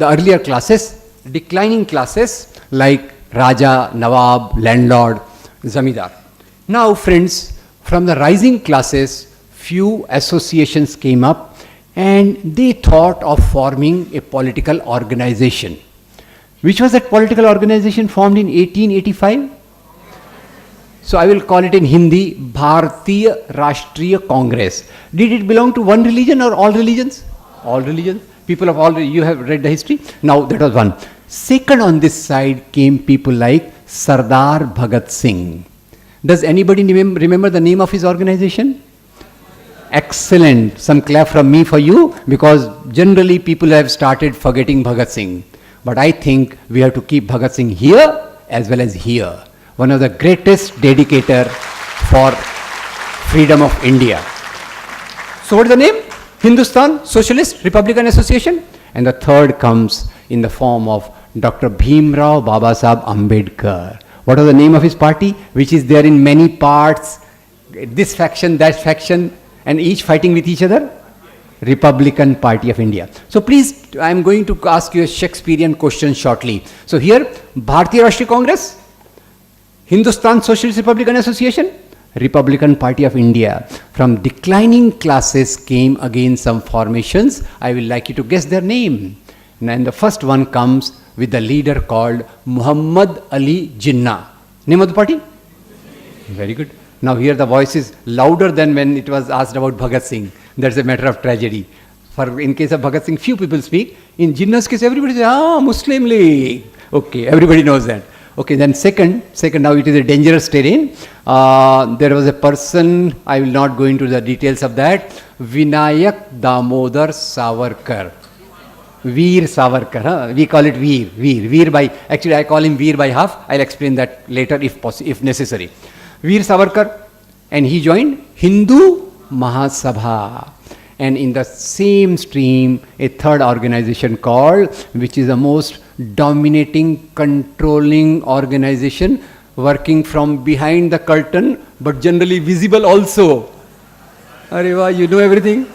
the earlier classes, declining classes like Raja, Nawab, landlord, Zamindar. Now friends, from the rising classes, few associations came up and they thought of forming a political organization. Which was that political organization formed in 1885? So I will call it in Hindi, Bharatiya Rashtriya Congress. Did it belong to one religion or all religions? All religions. People of all, you have read the history. Now that was one. Second on this side came people like Sardar Bhagat Singh. Does anybody remember the name of his organization? Excellent. Some clap from me for you, because generally people have started forgetting Bhagat Singh. But I think we have to keep Bhagat Singh here as well as here. One of the greatest dedicator for freedom of India. So what is the name? Hindustan Socialist Republican Association. And the third comes in the form of Dr. Bhimrao Babasaheb Ambedkar. What was the name of his party? Which is there in many parts. This faction, that faction, and each fighting with each other. Republican Party of India. So please, I am going to ask you a Shakespearean question shortly. So here, Bharatiya Rashtriya Congress, Hindustan Socialist Republican Association, Republican Party of India. From declining classes came again some formations. I will like you to guess their name. And the first one comes with the leader called Muhammad Ali Jinnah. Name of the party? Very good. Now here the voice is louder than when it was asked about Bhagat Singh. That's a matter of tragedy. For in case of Bhagat Singh, few people speak. In Jinnah's case, everybody says, Muslim League. Okay, everybody knows that. Okay, then second, now it is a dangerous terrain. There was a person, I will not go into the details of that, Vinayak Damodar Savarkar. Veer Savarkar, huh? We call it Veer by, actually I call him Veer by half. I'll explain that later if necessary. Veer Savarkar, and he joined Hindu Mahasabha. And in the same stream, a third organization called, which is the most dominating, controlling organization, working from behind the curtain, but generally visible also. Areva, you know everything.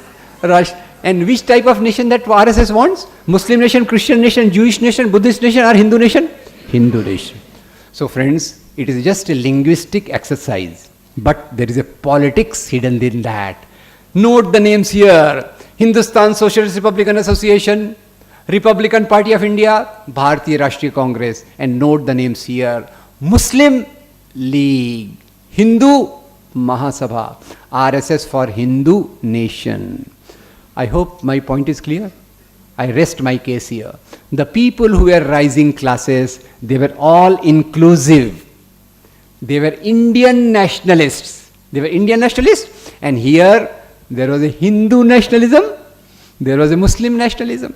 Rush. And which type of nation that RSS wants? Muslim nation, Christian nation, Jewish nation, Buddhist nation, or Hindu nation? Hindu nation. So friends, it is just a linguistic exercise, but there is a politics hidden in that. Note the names here. Hindustan Socialist Republican Association, Republican Party of India, Bharatiya Rashtriya Congress. And note the names here. Muslim League, Hindu Mahasabha, RSS for Hindu Nation. I hope my point is clear. I rest my case here. The people who were rising classes, they were all inclusive. They were Indian nationalists. And here there was a Hindu nationalism, there was a Muslim nationalism.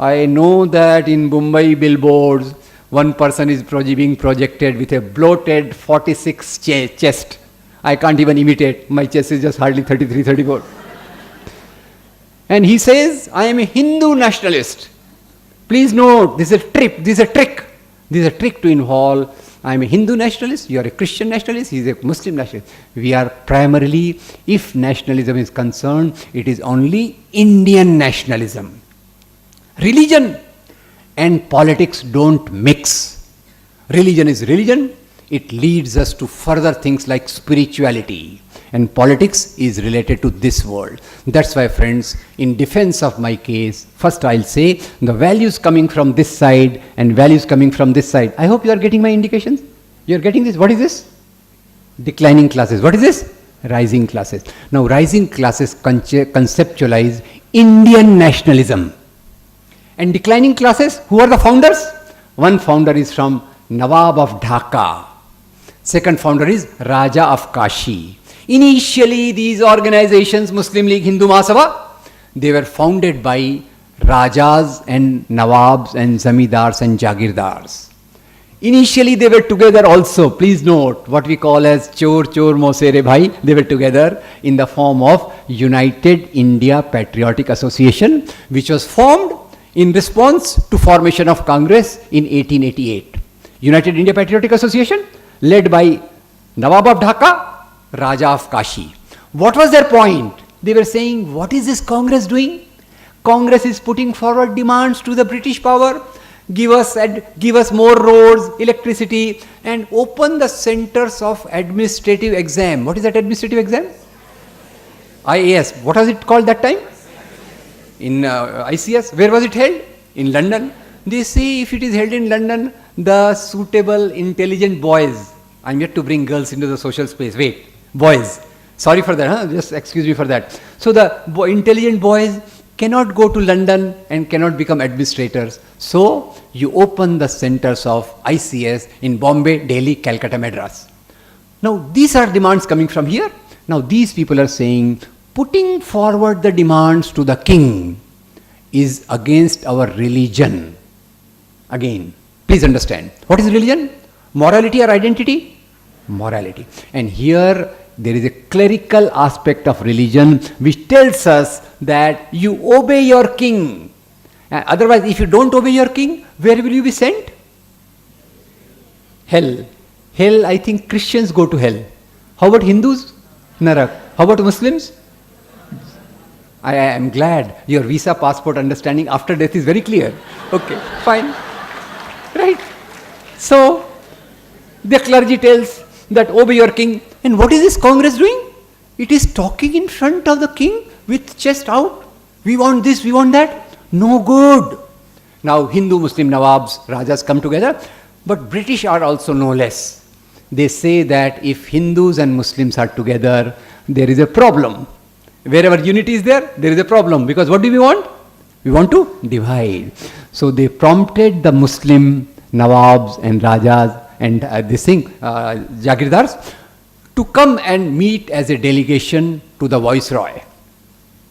I know that in Mumbai billboards, one person is being projected with a bloated 46 chest. I can't even imitate. My chest is just hardly 33, 34. And he says, I am a Hindu nationalist. Please note, this is a trick. This is a trick to involve, I am a Hindu nationalist, you are a Christian nationalist, he is a Muslim nationalist. We are primarily, if nationalism is concerned, it is only Indian nationalism. Religion and politics don't mix. Religion is religion. It leads us to further things like spirituality. And politics is related to this world. That's why, friends, in defense of my case, first I'll say the values coming from this side and values coming from this side. I hope you are getting my indications. You are getting this. What is this? Declining classes. What is this? Rising classes. Now, rising classes conceptualize Indian nationalism. And declining classes, who are the founders? One founder is from Nawab of Dhaka. Second founder is Raja of Kashi. Initially, these organizations, Muslim League, Hindu Mahasabha, they were founded by Rajas and Nawabs and Zamindars and Jagirdars. Initially, they were together also. Please note what we call as Chor Chor Mosere Bhai. They were together in the form of United India Patriotic Association, which was formed in response to formation of Congress in 1888. United India Patriotic Association, led by Nawab of Dhaka, Raja of Kashi. What was their point? They were saying, what is this Congress doing? Congress is putting forward demands to the British power. Give us more roads, electricity, and open the centers of administrative exam. What is that administrative exam? IAS. What was it called that time? In ICS. Where was it held? In London. They say if it is held in London, the suitable, intelligent boys. I'm yet to bring girls into the social space. Wait, boys. Sorry for that. Huh? Just excuse me for that. So the intelligent boys cannot go to London and cannot become administrators. So you open the centers of ICS in Bombay, Delhi, Calcutta, Madras. Now these are demands coming from here. Now these people are saying putting forward the demands to the king is against our religion. Again, please understand. What is religion? Morality or identity? Morality. And here there is a clerical aspect of religion which tells us that you obey your king. Otherwise, if you don't obey your king, where will you be sent? Hell. Hell, I think Christians go to hell. How about Hindus? Narak. How about Muslims? I am glad your visa passport understanding after death is very clear. Okay, fine. Right. So, the clergy tells that obey your king. And what is this Congress doing? It is talking in front of the king with chest out. We want this, we want that. No good. Now Hindu, Muslim Nawabs, Rajas come together, but British are also no less. They say that if Hindus and Muslims are together, there is a problem. Wherever unity is there, there is a problem. Because what do we want? We want to divide. So they prompted the Muslim Nawabs and Rajas and Jagirdars to come and meet as a delegation to the Viceroy.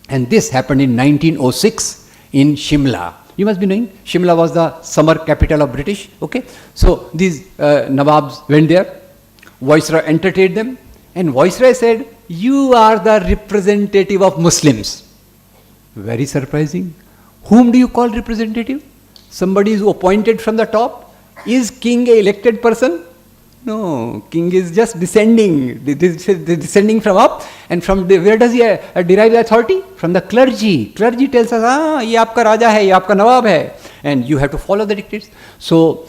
And this happened in 1906 in Shimla. You must be knowing, Shimla was the summer capital of British. Okay, so these Nawabs went there. Viceroy entertained them, and Viceroy said, "You are the representative of Muslims." Very surprising. Whom do you call representative? Somebody is appointed from the top. Is king an elected person? No, king is just descending from up, and from where does he derive authority? From the clergy. Clergy tells us, ye aapka raja hai, ye aapka nawab hai, and you have to follow the dictates. So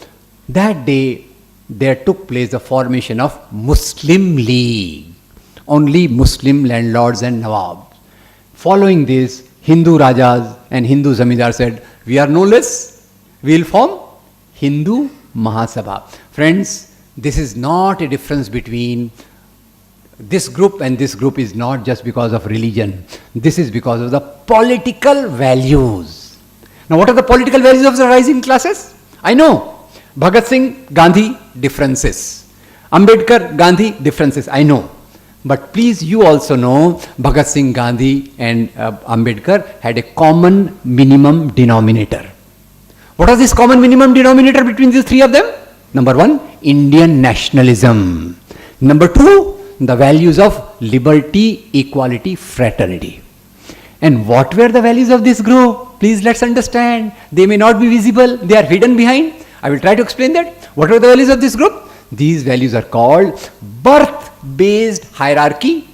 that day there took place the formation of Muslim League. Only Muslim landlords and nawabs. Following this, Hindu Rajas and Hindu Zamindar said, we are no less, we will form Hindu Mahasabha. Friends, this is not a difference between this group and this group is not just because of religion. This is because of the political values. Now what are the political values of the rising classes? I know. Bhagat Singh, Gandhi, differences. Ambedkar, Gandhi, differences. I know. But please, you also know Bhagat Singh, Gandhi and Ambedkar had a common minimum denominator. What was this common minimum denominator between these three of them? Number one, Indian nationalism. Number two, the values of liberty, equality, fraternity. And what were the values of this group? Please let's understand. They may not be visible. They are hidden behind. I will try to explain that. What are the values of this group? These values are called birth-based hierarchy.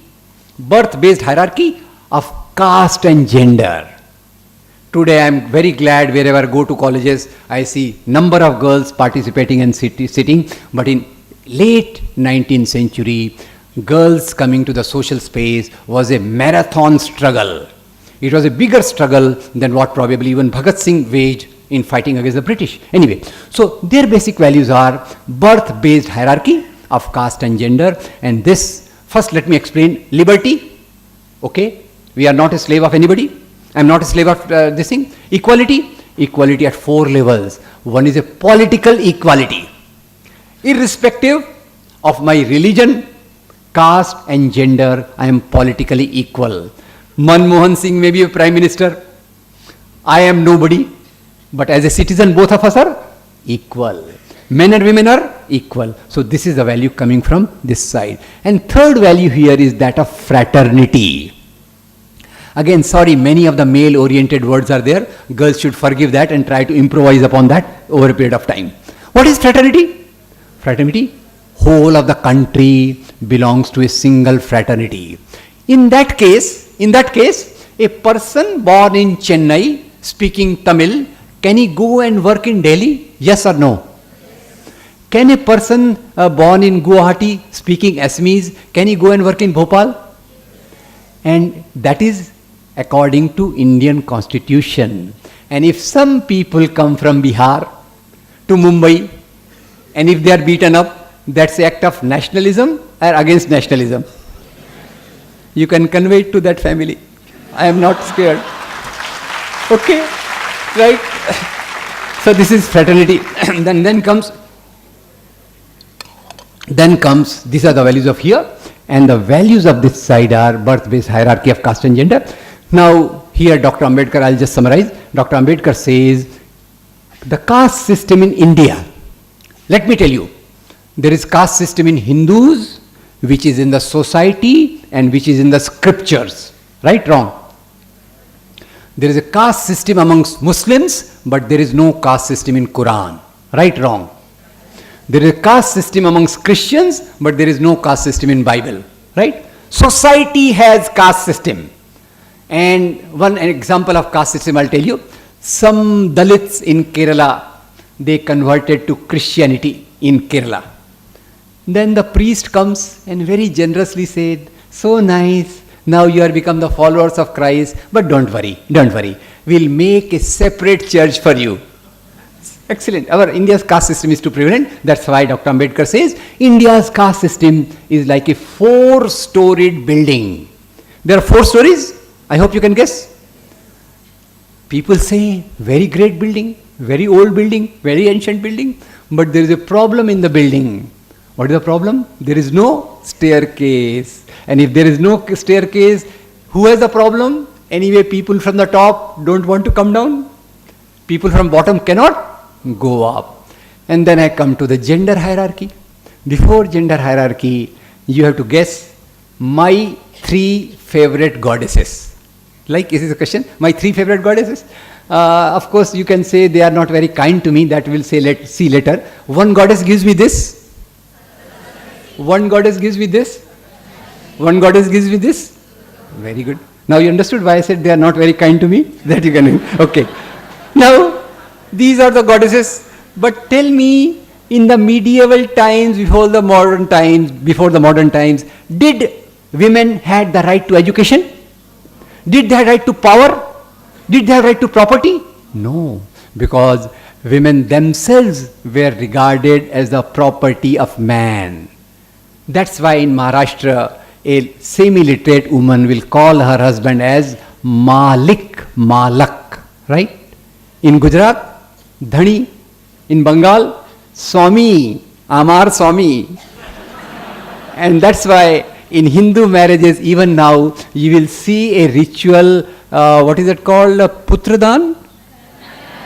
Birth-based hierarchy of caste and gender. Today I am very glad wherever I go to colleges, I see number of girls participating and sitting. But in late 19th century, girls coming to the social space was a marathon struggle. It was a bigger struggle than what probably even Bhagat Singh waged in fighting against the British. Anyway, so their basic values are birth-based hierarchy of caste and gender. And this, first let me explain liberty. Okay, we are not a slave of anybody. I am not a slave of this thing. Equality, equality at 4 levels. One is a political equality. Irrespective of my religion, caste and gender, I am politically equal. Manmohan Singh may be a prime minister. I am nobody. But as a citizen, both of us are equal. Men and women are equal. So this is the value coming from this side. And third value here is that of fraternity. Again, sorry, many of the male-oriented words are there. Girls should forgive that and try to improvise upon that over a period of time. What is fraternity? Fraternity, whole of the country belongs to a single fraternity. In that case, a person born in Chennai speaking Tamil, can he go and work in Delhi? Yes or no? Can a person born in Guwahati speaking Assamese, can he go and work in Bhopal? And that is according to Indian constitution. And if some people come from Bihar to Mumbai, and if they are beaten up, that's the act of nationalism or against nationalism. You can convey it to that family. I am not scared. Okay, right? So this is fraternity. then comes, these are the values of here, and the values of this side are birth-based hierarchy of caste and gender. Now, here Dr. Ambedkar, I'll just summarize. Dr. Ambedkar says, the caste system in India, let me tell you, there is caste system in Hindus, which is in the society and which is in the scriptures. Right, wrong? There is a caste system amongst Muslims, but there is no caste system in Quran. Right, wrong? There is a caste system amongst Christians, but there is no caste system in Bible. Right? Society has caste system. And one example of caste system I'll tell you. Some Dalits in Kerala, they converted to Christianity in Kerala. Then the priest comes and very generously said, so nice, now you are become the followers of Christ, but don't worry, we'll make a separate church for you. Excellent. Our India's caste system is too prevalent. That's why Dr. Ambedkar says, India's caste system is like a 4-storied building. There are 4 stories. I hope you can guess. People say, very great building, very old building, very ancient building, but there is a problem in the building. What is the problem? There is no staircase. And if there is no staircase, who has the problem? Anyway, people from the top don't want to come down. People from bottom cannot go up. And then I come to the gender hierarchy. Before gender hierarchy, you have to guess my 3 favorite goddesses. Like, is this a question? My 3 favorite goddesses? Of course, you can say they are not very kind to me. That we'll say, let's see later. One goddess gives me this. One goddess gives me this. One goddess gives me this. Very good. Now you understood why I said they are not very kind to me? That you can, okay. Now, these are the goddesses. But tell me, in the medieval times, before the modern times, did women had the right to education? Did they have right to power? Did they have right to property? No, because women themselves were regarded as the property of man. That's why in Maharashtra, a semi-literate woman will call her husband as Malak, right? In Gujarat, Dhani. In Bengal, Swami, Amar Swami. And that's why in Hindu marriages, even now, you will see a ritual, what is it called? Putradan?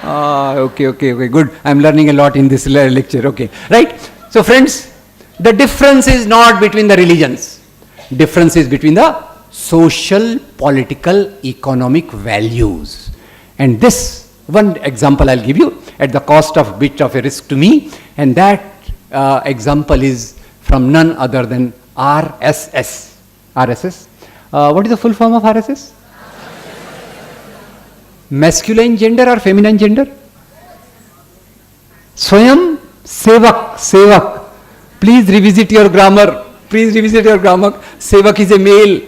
Okay, good. I'm learning a lot in this lecture, okay. Right? So friends, the difference is not between the religions. Difference is between the social, political, economic values. And this one example I'll give you at the cost of bit of a risk to me. And that example is from none other than RSS. RSS. What is the full form of RSS? Masculine gender or feminine gender? Swayam Sevak. Please revisit your grammar. Sevak is a male.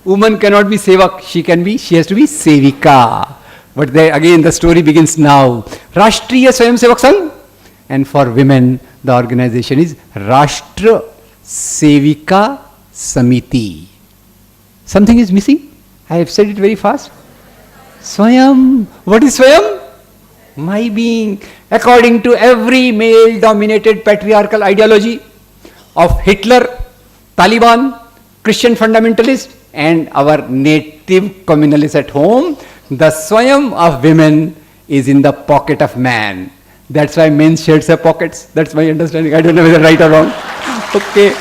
Woman cannot be Sevak. She has to be Sevika. But again, the story begins now. Rashtriya Swayam Sevak Sangh. And for women, the organization is Rashtra Sevika Samiti. Something is missing? I have said it very fast. Swayam. What is Swayam? My being. According to every male-dominated patriarchal ideology of Hitler, Taliban, Christian fundamentalists, and our native communalists at home, the Swayam of women is in the pocket of man. That's why men's shirts have pockets. That's my understanding. I don't know whether right or wrong. Okay,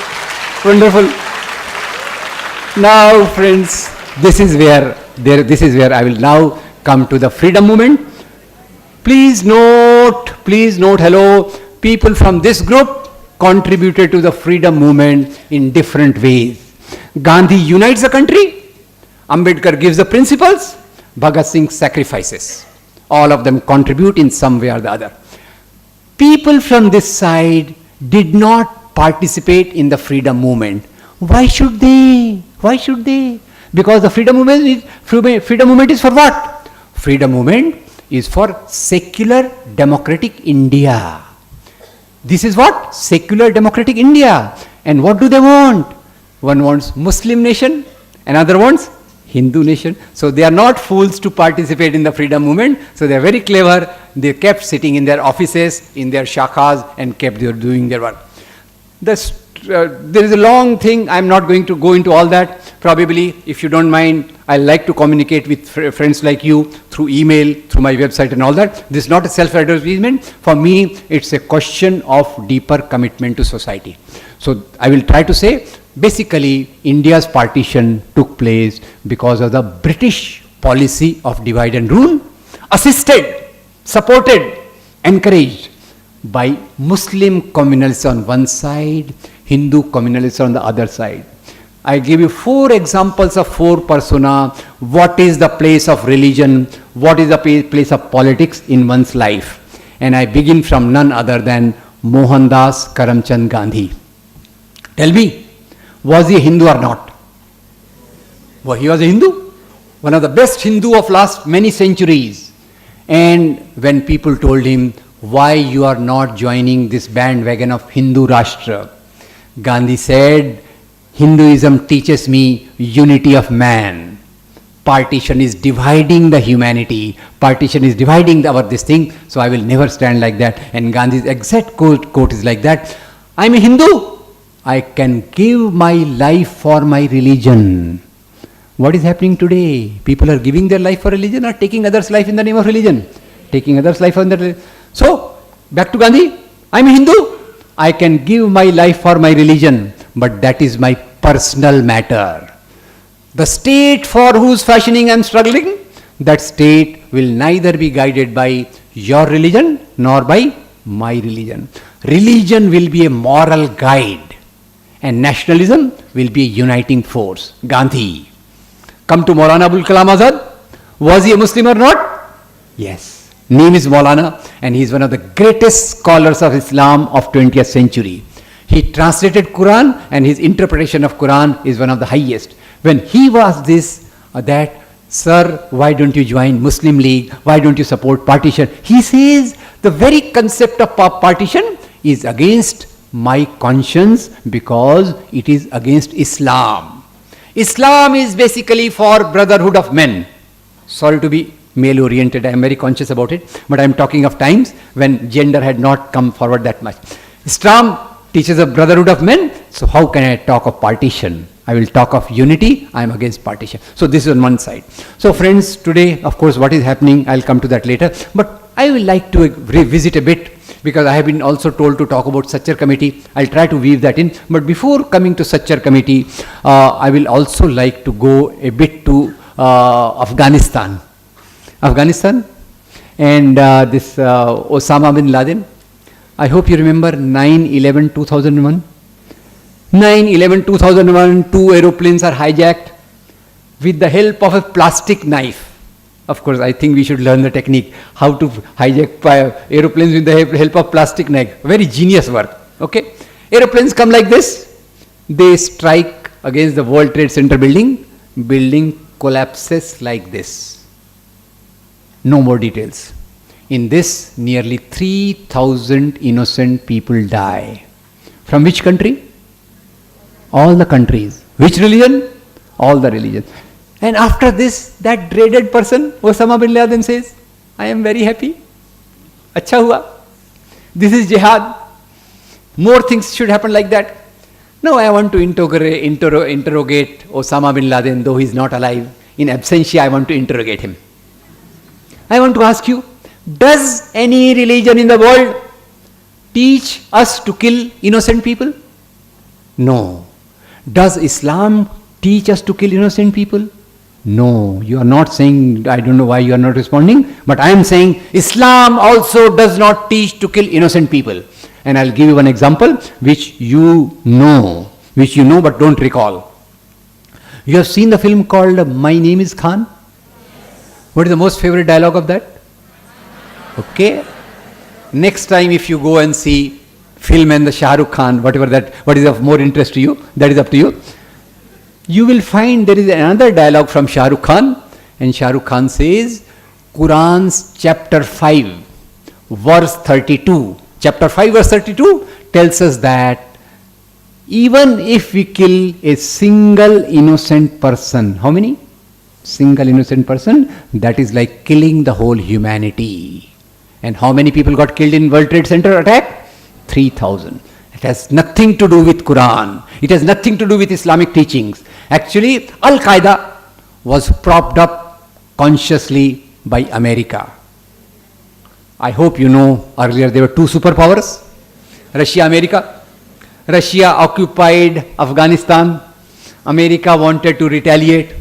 wonderful. Now, friends, this is where I will now come to the freedom movement. Please note, hello, people from this group contributed to the freedom movement in different ways. Gandhi unites the country. Ambedkar gives the principles. Bhagat Singh sacrifices. All of them contribute in some way or the other. People from this side did not participate in the freedom movement. Why should they? Why should they? Because the freedom movement is for what? Freedom movement is for secular democratic India. This is what? Secular democratic India. And what do they want? One wants Muslim nation, another wants Hindu nation. So they are not fools to participate in the freedom movement. So they are very clever. They kept sitting in their offices, in their shakhas, and kept doing their work. There is a long thing. I am not going to go into all that. Probably, if you don't mind, I like to communicate with friends like you through email, through my website and all that. This is not a self-advertisement. For me, it's a question of deeper commitment to society. So I will try to say, basically, India's partition took place because of the British policy of divide and rule, assisted, supported, encouraged by Muslim communalists on one side, Hindu communalists on the other side. I give you 4 examples of 4 persona. What is the place of religion? What is the place of politics in one's life? And I begin from none other than Mohandas Karamchand Gandhi. Tell me, was he a Hindu or not? Well, he was a Hindu, one of the best Hindu of last many centuries. And when people told him, why you are not joining this bandwagon of Hindu Rashtra, Gandhi said, Hinduism teaches me unity of man. Partition is dividing the humanity. Partition is dividing this thing. So I will never stand like that. And Gandhi's exact quote is like that. I am a Hindu. I can give my life for my religion. What is happening today? People are giving their life for religion or taking others' life in the name of religion. Taking others' life in the religion. So, back to Gandhi. I am a Hindu. I can give my life for my religion. But that is my personal matter. The state for whose fashioning I am struggling, that state will neither be guided by your religion nor by my religion. Religion will be a moral guide and nationalism will be a uniting force. Gandhi. Come to Maulana Abul Kalam Azad. Was he a Muslim or not? Yes. Name is Maulana and he is one of the greatest scholars of Islam of 20th century. He translated Quran and his interpretation of Quran is one of the highest. When he was that, sir, why don't you join Muslim League? Why don't you support partition? He says the very concept of partition is against my conscience because it is against Islam. Islam is basically for brotherhood of men. Sorry to be male oriented, I am very conscious about it, but I am talking of times when gender had not come forward that much. Islam teaches a brotherhood of men, so how can I talk of partition? I will talk of unity, I am against partition. So this is on one side. So friends, today, of course, what is happening, I will come to that later, but I will like to revisit a bit because I have been also told to talk about Sachar committee. I will try to weave that in, but before coming to Sachar committee, I will also like to go a bit to Afghanistan. Afghanistan and this Osama bin Laden. I hope you remember 9/11/2001. 9/11/2001, 2 aeroplanes are hijacked with the help of a plastic knife. Of course, I think we should learn the technique, how to hijack aeroplanes with the help of plastic knife. Very genius work. Okay, aeroplanes come like this. They strike against the World Trade Center building. Building collapses like this. No more details. In this, nearly 3,000 innocent people die. From which country? All the countries. Which religion? All the religions. And after this, that dreaded person, Osama bin Laden says, I am very happy. Acha hua. This is jihad. More things should happen like that. Now I want to interrogate Osama bin Laden, though he is not alive. In absentia, I want to interrogate him. I want to ask you, does any religion in the world teach us to kill innocent people? No. Does Islam teach us to kill innocent people? No. You are not saying, I don't know why you are not responding, but I am saying Islam also does not teach to kill innocent people. And I will give you one example which you know but don't recall. You have seen the film called My Name is Khan? What is the most favorite dialogue of that? Okay. Next time if you go and see film and the Shah Rukh Khan, what is of more interest to you, that is up to you. You will find there is another dialogue from Shah Rukh Khan, and Shah Rukh Khan says, Quran's chapter 5, verse 32. Chapter 5, verse 32 tells us that even if we kill a single innocent person, how many? Single innocent person, that is like killing the whole humanity. And how many people got killed in World Trade Center attack? 3,000. It has nothing to do with Quran. It has nothing to do with Islamic teachings. Actually, Al-Qaeda was propped up consciously by America. I hope you know earlier there were two superpowers, Russia, America. Russia occupied Afghanistan. America wanted to retaliate.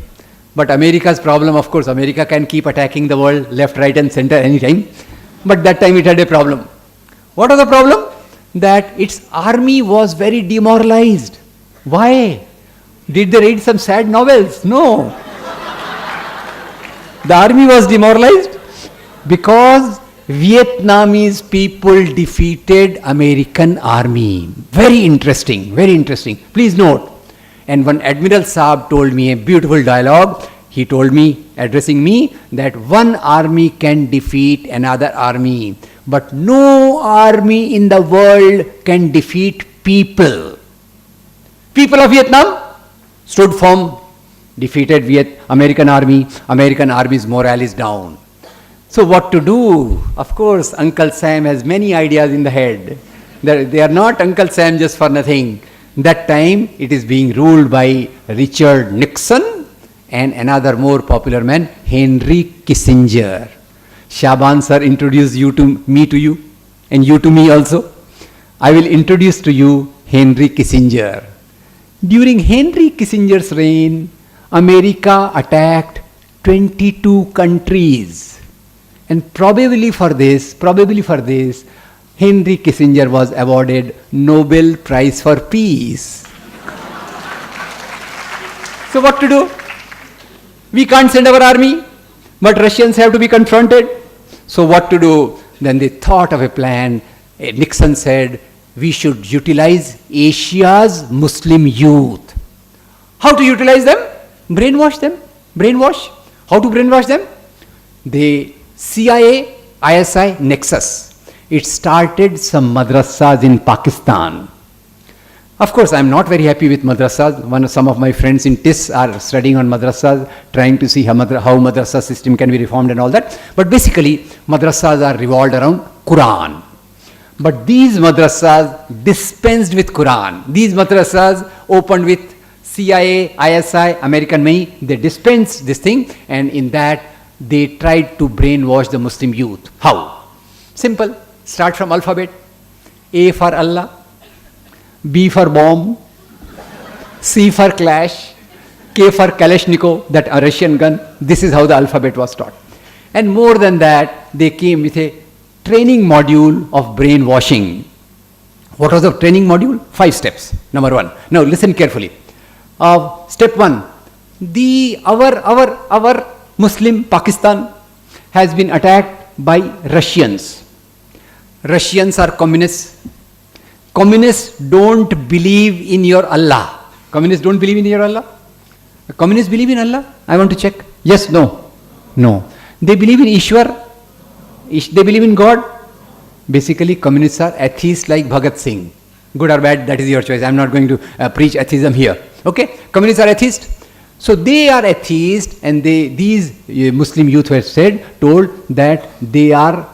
But America's problem, of course, America can keep attacking the world left, right and center anytime. But that time it had a problem. What was the problem? That its army was very demoralized. Why? Did they read some sad novels? No. The army was demoralized because Vietnamese people defeated American army. Very interesting, very interesting. Please note. And one Admiral Saab told me a beautiful dialogue. He told me, addressing me, that one army can defeat another army, but no army in the world can defeat people. People of Vietnam stood firm, defeated American army. American army's morale is down. So what to do? Of course, Uncle Sam has many ideas in the head. They are not Uncle Sam just for nothing. That time it is being ruled by Richard Nixon and another more popular man, Henry Kissinger. Shaban sir introduced me to you and you to me also. I will introduce to you Henry Kissinger. During Henry Kissinger's reign, America attacked 22 countries. And probably for this, Henry Kissinger was awarded Nobel Prize for Peace. So what to do? We can't send our army, but Russians have to be confronted. So what to do? Then they thought of a plan. Nixon said, we should utilize Asia's Muslim youth. How to utilize them? Brainwash them. Brainwash. How to brainwash them? The CIA, ISI nexus. It started some madrasas in Pakistan. Of course, I am not very happy with madrasas. Some of my friends in TIS are studying on madrasas, trying to see how madrasa system can be reformed and all that. But basically, madrasas are revolved around Quran. But these madrasas dispensed with Quran. These madrasas opened with CIA, ISI, American money. They dispensed this thing, and in that they tried to brainwash the Muslim youth. How? Simple. Start from alphabet. A for Allah, B for bomb, C for clash, K for Kalashnikov, that a Russian gun. This is how the alphabet was taught. And more than that, they came with a training module of brainwashing. What was the training module? 5 steps. Number 1. Now listen carefully. Step 1. Our Muslim Pakistan has been attacked by Russians. Russians are communists. Communists don't believe in your Allah. Communists don't believe in your Allah? Communists believe in Allah? I want to check. Yes, no? No. They believe in Ishwar? They believe in God? Basically, communists are atheists like Bhagat Singh. Good or bad, that is your choice. I am not going to preach atheism here. Okay? Communists are atheists. So they are atheists, and these Muslim youth were told that they are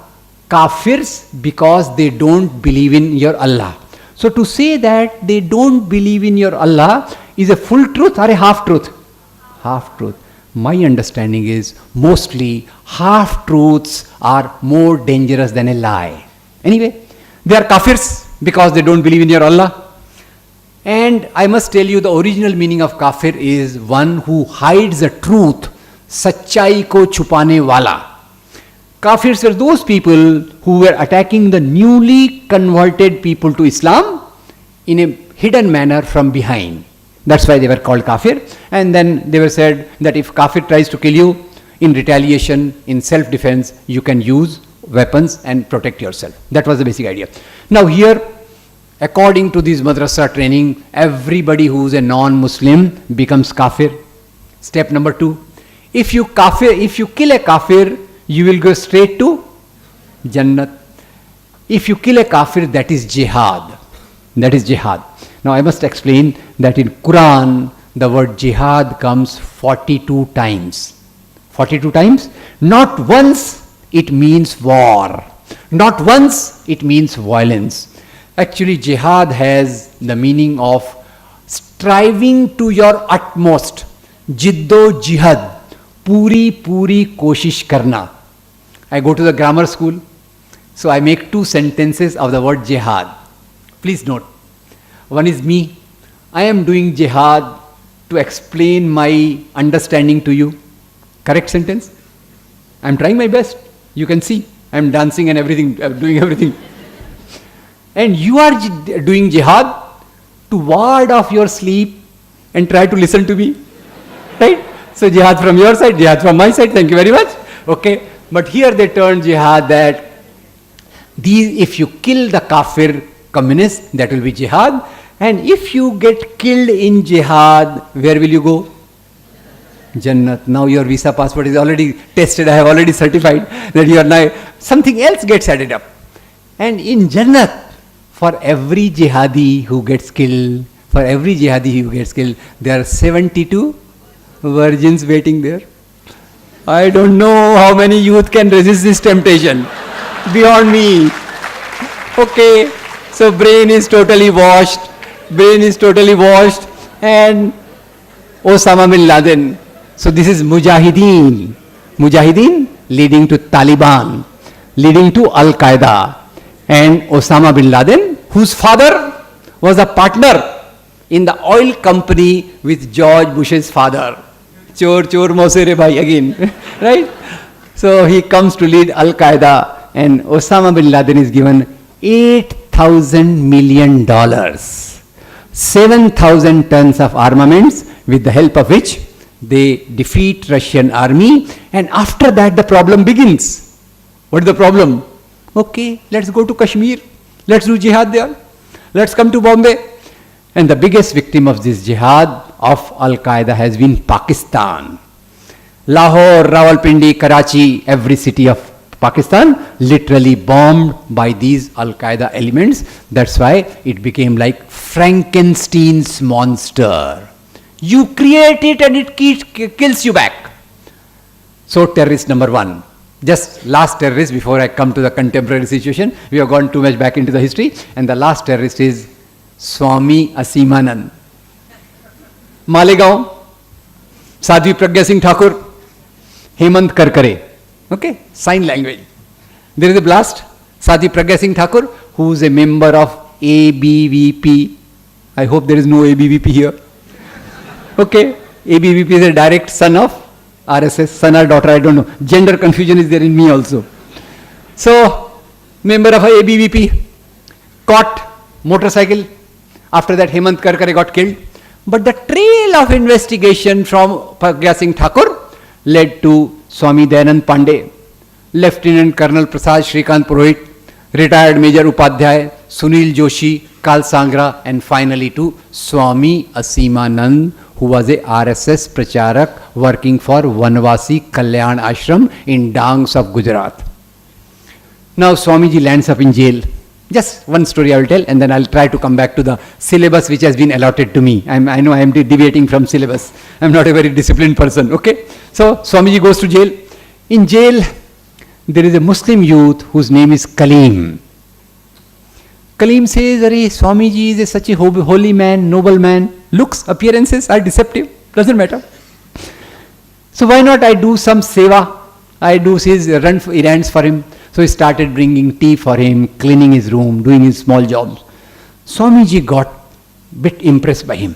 kafirs because they don't believe in your Allah. So to say that they don't believe in your Allah is a full truth or a half truth? Half truth. My understanding is mostly half truths are more dangerous than a lie. Anyway, they are kafirs because they don't believe in your Allah. And I must tell you, the original meaning of kafir is one who hides the truth, sachai ko chupane wala. Kafirs are those people who were attacking the newly converted people to Islam in a hidden manner from behind. That's why they were called kafir. And then they were said that if kafir tries to kill you, in retaliation, in self-defense, you can use weapons and protect yourself. That was the basic idea. Now here, according to this madrasa training, everybody who is a non-Muslim becomes kafir. Step number 2. If you kill a kafir, you will go straight to Jannat. If you kill a kafir, that is jihad. That is jihad. Now I must explain that in Quran, the word jihad comes 42 times. 42 times? Not once it means war. Not once it means violence. Actually, jihad has the meaning of striving to your utmost. Jiddo jihad. Puri koshish karna. I go to the grammar school, so I make 2 sentences of the word jihad. Please note. One is me. I am doing jihad to explain my understanding to you. Correct sentence? I am trying my best. You can see. I am dancing and everything, doing everything. And you are doing jihad to ward off your sleep and try to listen to me. Right? So jihad from your side, jihad from my side. Thank you very much. Okay. But here they turn jihad that if you kill the kafir communist, that will be jihad. And if you get killed in jihad, where will you go? Jannat. Now your visa passport is already tested. I have already certified that you are now. Something else gets added up. And in Jannat, for every jihadi who gets killed, there are 72 virgins waiting there. I don't know how many youth can resist this temptation. Beyond me. Okay. So brain is totally washed. And Osama bin Laden. So this is Mujahideen. Mujahideen leading to Taliban, leading to Al-Qaeda. And Osama bin Laden, whose father was a partner in the oil company with George Bush's father. Chor Mausere bhai again. Right? So he comes to lead Al-Qaeda, and Osama bin Laden is given $8,000 million. 7,000 tons of armaments, with the help of which they defeat Russian army, and after that the problem begins. What is the problem? Okay, let's go to Kashmir. Let's do jihad there. Let's come to Bombay. And the biggest victim of this jihad of Al-Qaeda has been Pakistan. Lahore, Rawalpindi, Karachi, every city of Pakistan literally bombed by these Al-Qaeda elements. That's why it became like Frankenstein's monster. You create it and it kills you back. So terrorist number 1. Just last terrorist before I come to the contemporary situation. We have gone too much back into the history. And the last terrorist is Swami Asimanand. Malegaon, Sadhvi Pragya Singh Thakur, Hemant Karkare. Okay, sign language. There is a blast. Sadhvi Pragya Singh Thakur, who is a member of ABVP. I hope there is no ABVP here. Okay, ABVP is a direct son of RSS, son or daughter, I don't know. Gender confusion is there in me also. So, member of ABVP, caught motorcycle. After that, Hemant Karkare got killed. But the trail of investigation from Pragya Singh Thakur led to Swami Dayanand Pandey, Lieutenant Colonel Prasad Shrikant Purohit, retired Major Upadhyay, Sunil Joshi, Kal Sangra, and finally to Swami Asimanand, who was a RSS pracharak working for Vanvasi Kalyan Ashram in Dangs of Gujarat. Now Swamiji lands up in jail. Just one story I will tell, and then I will try to come back to the syllabus which has been allotted to me. I know I am deviating from syllabus. I am not a very disciplined person. Okay. So Swamiji goes to jail. In jail, there is a Muslim youth whose name is Kaleem. Kaleem says, "Arey, Swamiji is such a holy man, noble man. Looks, appearances are deceptive. Doesn't matter. So why not I do some seva? I do run errands for him." So he started bringing tea for him, cleaning his room, doing his small jobs. Swamiji got a bit impressed by him.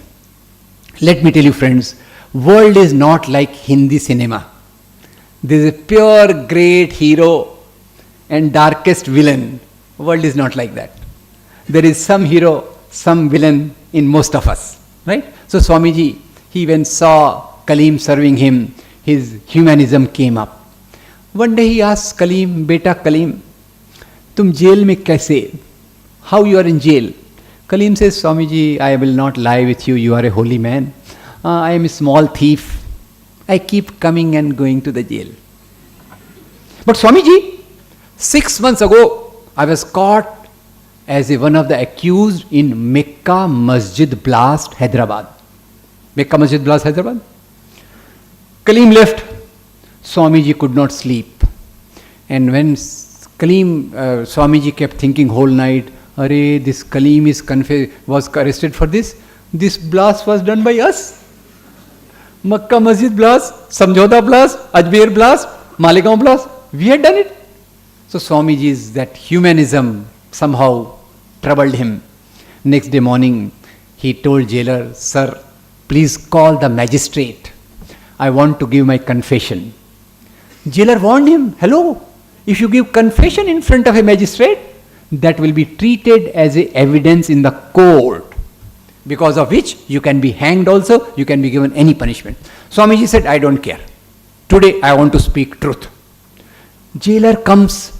Let me tell you, friends, world is not like Hindi cinema. There is a pure great hero and darkest villain. World is not like that. There is some hero, some villain in most of us, right? So Swamiji, he when saw Kaleem serving him, his humanism came up. One day he asked Kaleem, Beta Kaleem, tum jail mein kaise? How you are in jail? Kaleem says, Swamiji, I will not lie with you, you are a holy man. I am a small thief. I keep coming and going to the jail. But Swamiji, 6 months ago, I was caught as one of the accused in Mecca Masjid Blast, Hyderabad. Mecca Masjid Blast, Hyderabad. Kaleem left. Swamiji could not sleep. And when Kaleem, Swamiji kept thinking whole night, Arey, this Kaleem was arrested for this. This blast was done by us. Makkah Masjid blast, Samjhauta blast, Ajmer blast, Malegaon blast. We had done it. So Swamiji's that humanism somehow troubled him. Next day morning, he told jailer, Sir, please call the magistrate. I want to give my confession. Jailer warned him, hello, if you give confession in front of a magistrate, that will be treated as a evidence in the court, because of which you can be hanged also, you can be given any punishment. Swamiji said, I don't care. Today I want to speak truth. Jailer comes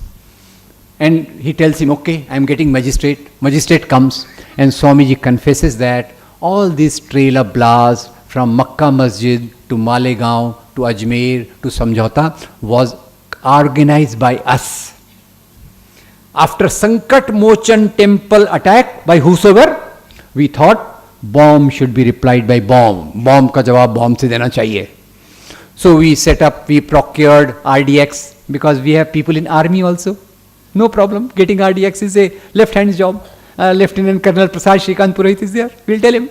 and he tells him, okay, I am getting magistrate. Magistrate comes and Swamiji confesses that all this trail of blast from Makkah Masjid to Malegaon to Ajmer to Samjhauta was organized by us. After Sankat Mochan temple attack by whosoever, we thought bomb should be replied by bomb. Bomb ka jawab bomb se dena chahiye. So we set up, we procured RDX because we have people in army also. No problem. Getting RDX is a left hand job. Lieutenant Colonel Prasad Shrikant Purohit is there. We'll tell him.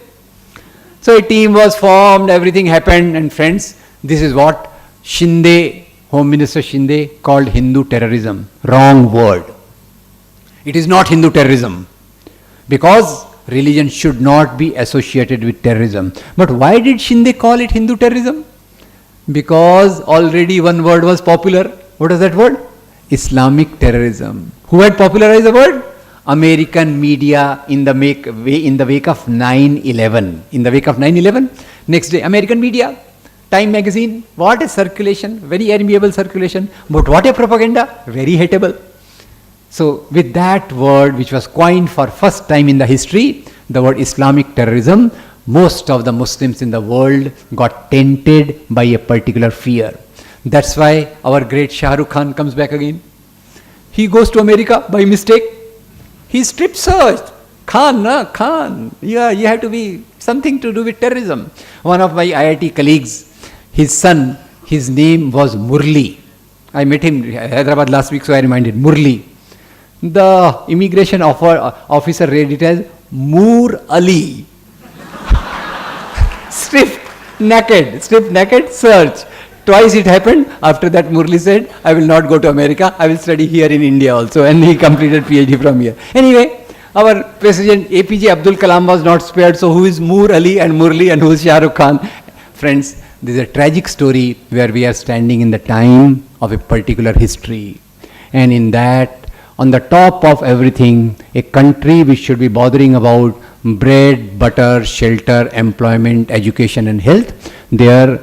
So a team was formed, everything happened, and friends, this is what Shinde, Home Minister Shinde, called Hindu terrorism. Wrong word. It is not Hindu terrorism, because religion should not be associated with terrorism. But why did Shinde call it Hindu terrorism? Because already one word was popular. What is that word? Islamic terrorism. Who had popularized the word? American media in the wake of 9/11. In the wake of 9/11, next day, American media, Time magazine, what a circulation, very amiable circulation, but what a propaganda, very hateable. So with that word, which was coined for first time in the history, the word Islamic terrorism, most of the Muslims in the world got tainted by a particular fear. That's why our great Shah Rukh Khan comes back again. He goes to America by mistake. He strip searched. Khan. Yeah, you have to be something to do with terrorism. One of my IIT colleagues, his son, his name was Murli. I met him in Hyderabad last week, so I reminded Murli. The immigration officer read it as Moor Ali. Strip naked, search. Twice it happened. After that, Murli said, I will not go to America. I will study here in India also. And he completed PhD from here. Anyway, our President APJ Abdul Kalam was not spared. So who is Moor Ali and Murli and who is Shah Rukh Khan? Friends, this is a tragic story where we are standing in the time of a particular history. And in that, on the top of everything, a country which should be bothering about bread, butter, shelter, employment, education and health, their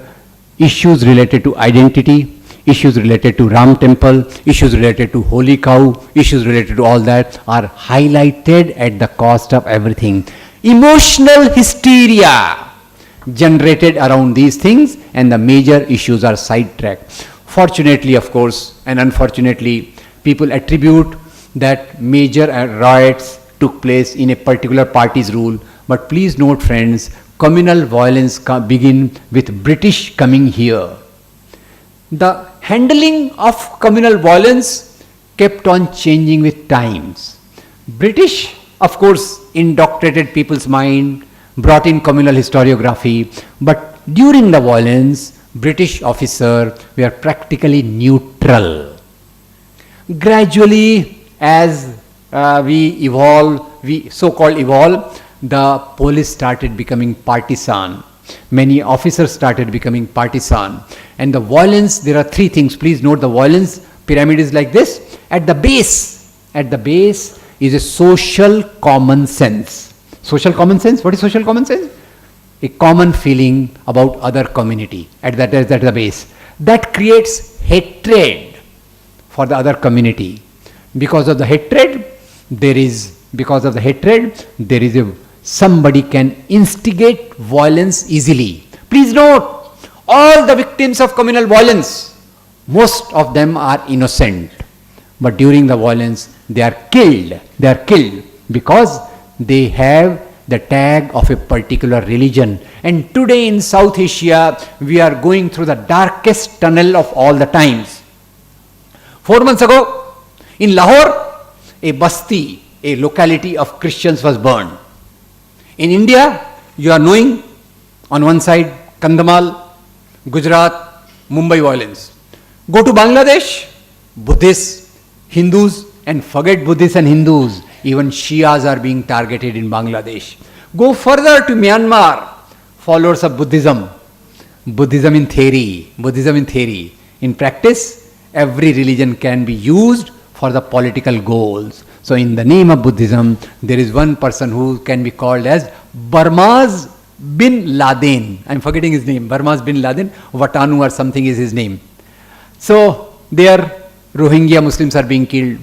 issues related to identity, issues related to Ram temple, issues related to holy cow, issues related to all that are highlighted at the cost of everything. Emotional hysteria generated around these things and the major issues are sidetracked. Fortunately, of course, and unfortunately, people attribute that major riots took place in a particular party's rule. But please note, friends, communal violence begin with British coming here. The handling of communal violence kept on changing with times. British, of course, indoctrinated people's mind, brought in communal historiography, but during the violence, British officers were practically neutral. Gradually, as we so-called evolve, the police started becoming partisan. Many officers started becoming partisan. And the violence, there are three things. Please note the violence pyramid is like this. At the base is a social common sense. Social common sense, what is social common sense? A common feeling about other community. At the base. that creates hatred for the other community. Because of the hatred, there is somebody can instigate violence easily. Please note, all the victims of communal violence, most of them are innocent. But during the violence, they are killed. They are killed because they have the tag of a particular religion. And today in South Asia, we are going through the darkest tunnel of all the times. 4 months ago, in Lahore, a basti, a locality of Christians was burned. In India, you are knowing, on one side, Kandhamal, Gujarat, Mumbai violence. Go to Bangladesh, Buddhists, Hindus, and forget Buddhists and Hindus, even Shias are being targeted in Bangladesh. Go further to Myanmar, followers of Buddhism. Buddhism in theory. In practice, every religion can be used for the political goals. So in the name of Buddhism, there is one person who can be called as Barmaz bin Laden. I'm forgetting his name. Barmaz bin Laden, Watanu or something is his name. So there Rohingya Muslims are being killed.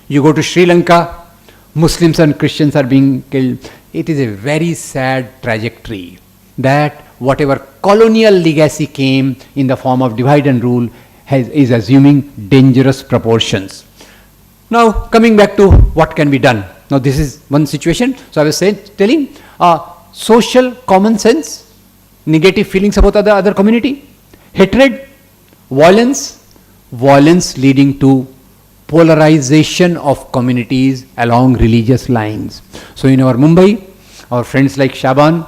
You go to Sri Lanka, Muslims and Christians are being killed. It is a very sad trajectory that whatever colonial legacy came in the form of divide and rule is assuming dangerous proportions. Now coming back to what can be done. Now this is one situation. So I was telling social common sense, negative feelings about the other community, hatred, violence leading to polarization of communities along religious lines. So in our Mumbai, our friends like Shaban,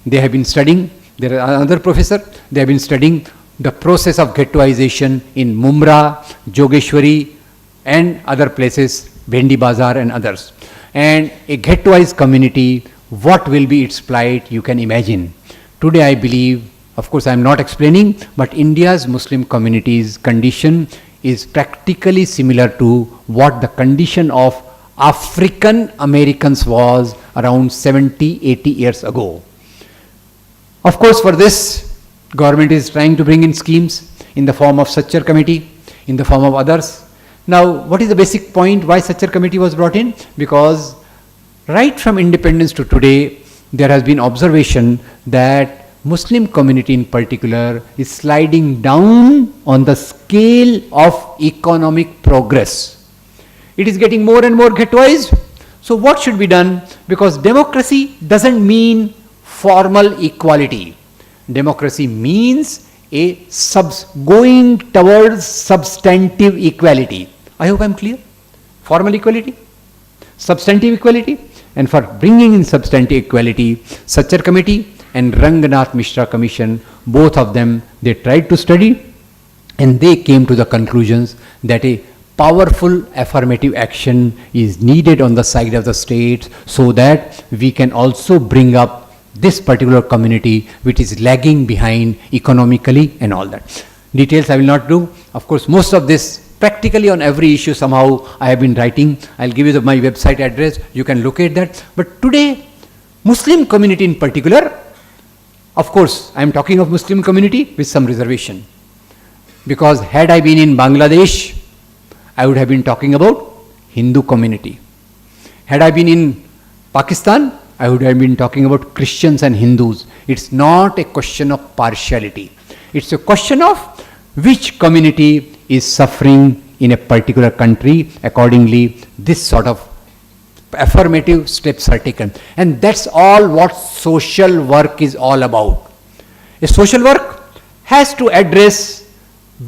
they have been studying, there are another professor, they have been studying the process of ghettoization in Mumra, Jogeshwari and other places, Bhendi Bazar and others. And a ghettoized community, what will be its plight, you can imagine. Today I believe, of course I am not explaining, but India's Muslim community's condition is practically similar to what the condition of African Americans was around 70-80 years ago. Of course, for this, government is trying to bring in schemes in the form of Sachar Committee, in the form of others. Now, what is the basic point why Sachar Committee was brought in? Because right from independence to today, there has been observation that Muslim community in particular is sliding down on the scale of economic progress. It is getting more and more ghettoized. So what should be done? Because democracy doesn't mean formal equality. Democracy means going towards substantive equality. I hope I am clear. Formal equality, substantive equality, and for bringing in substantive equality, Sachar Committee and Ranganath Mishra Commission, both of them, they tried to study and they came to the conclusions that a powerful affirmative action is needed on the side of the states so that we can also bring up this particular community which is lagging behind economically and all that. Details I will not do. Of course, most of this practically on every issue somehow I have been writing. I'll give you my website address. You can locate that. But today, Muslim community in particular, of course, I am talking of Muslim community with some reservation. Because had I been in Bangladesh, I would have been talking about Hindu community. Had I been in Pakistan, I would have been talking about Christians and Hindus. It's not a question of partiality. It's a question of which community is suffering in a particular country. Accordingly, this sort of affirmative steps are taken. And that's all what social work is all about. A social work has to address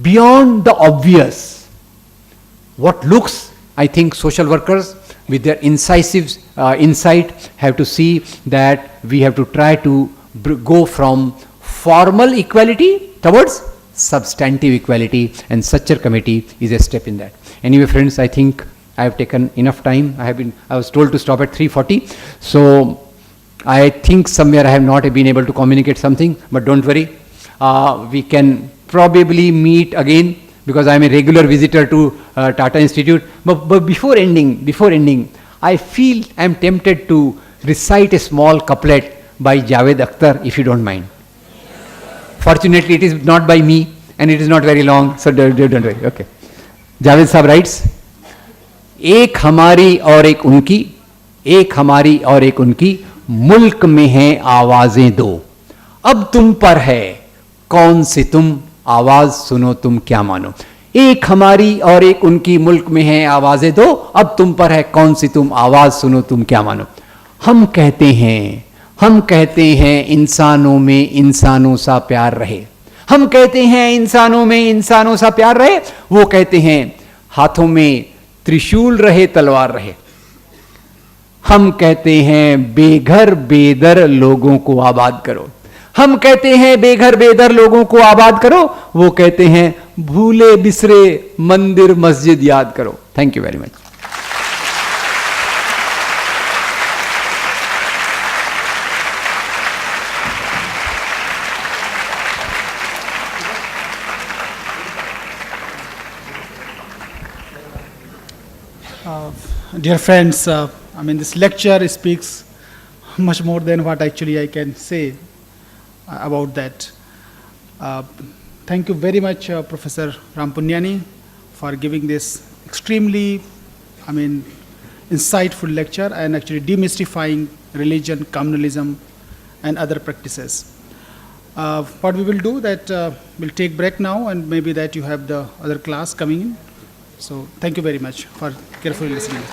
beyond the obvious. What looks, I think social workers with their incisive insight have to see that we have to try to go from formal equality towards substantive equality, and Sachar Committee is a step in that. Anyway, friends, I think I have taken enough time. I was told to stop at 3:40. So I think somewhere I have not been able to communicate something, but don't worry. We can probably meet again because I am a regular visitor to Tata Institute. But before ending, I feel I am tempted to recite a small couplet by Javed Akhtar, if you don't mind. Fortunately, it is not by me, and it is not very long, so don't worry. Okay. Javed Sahab writes, एक हमारी और एक उनकी, एक हमारी और एक उनकी, मुल्क में है आवाजें दो, अब तुम पर है कौन सी तुम, आवाज सुनो तुम क्या मानो. एक हमारी और एक उनकी, मुल्क में है आवाजें दो, अब तुम पर है कौन सी तुम, आवाज सुनो तुम क्या मानो. हम कहते हैं इंसानों में इंसानों सा प्यार रहे, हम कहते हैं इंसानों में इंसानों सा प्यार रहे, वो कहते हैं हाथों में त्रिशूल रहे तलवार रहे. हम कहते हैं बेघर बेदर लोगों को आबाद करो, हम कहते हैं बेघर बेदर लोगों को आबाद करो, वो कहते हैं भूले बिसरे मंदिर मस्जिद याद करो. Thank you very much. Dear friends, this lecture speaks much more than what actually I can say about that. Thank you very much, Professor Rampunyani, for giving this extremely, insightful lecture and actually demystifying religion, communalism, and other practices. What we will do that we'll take break now, and maybe that you have the other class coming in. So thank you very much for carefully listening.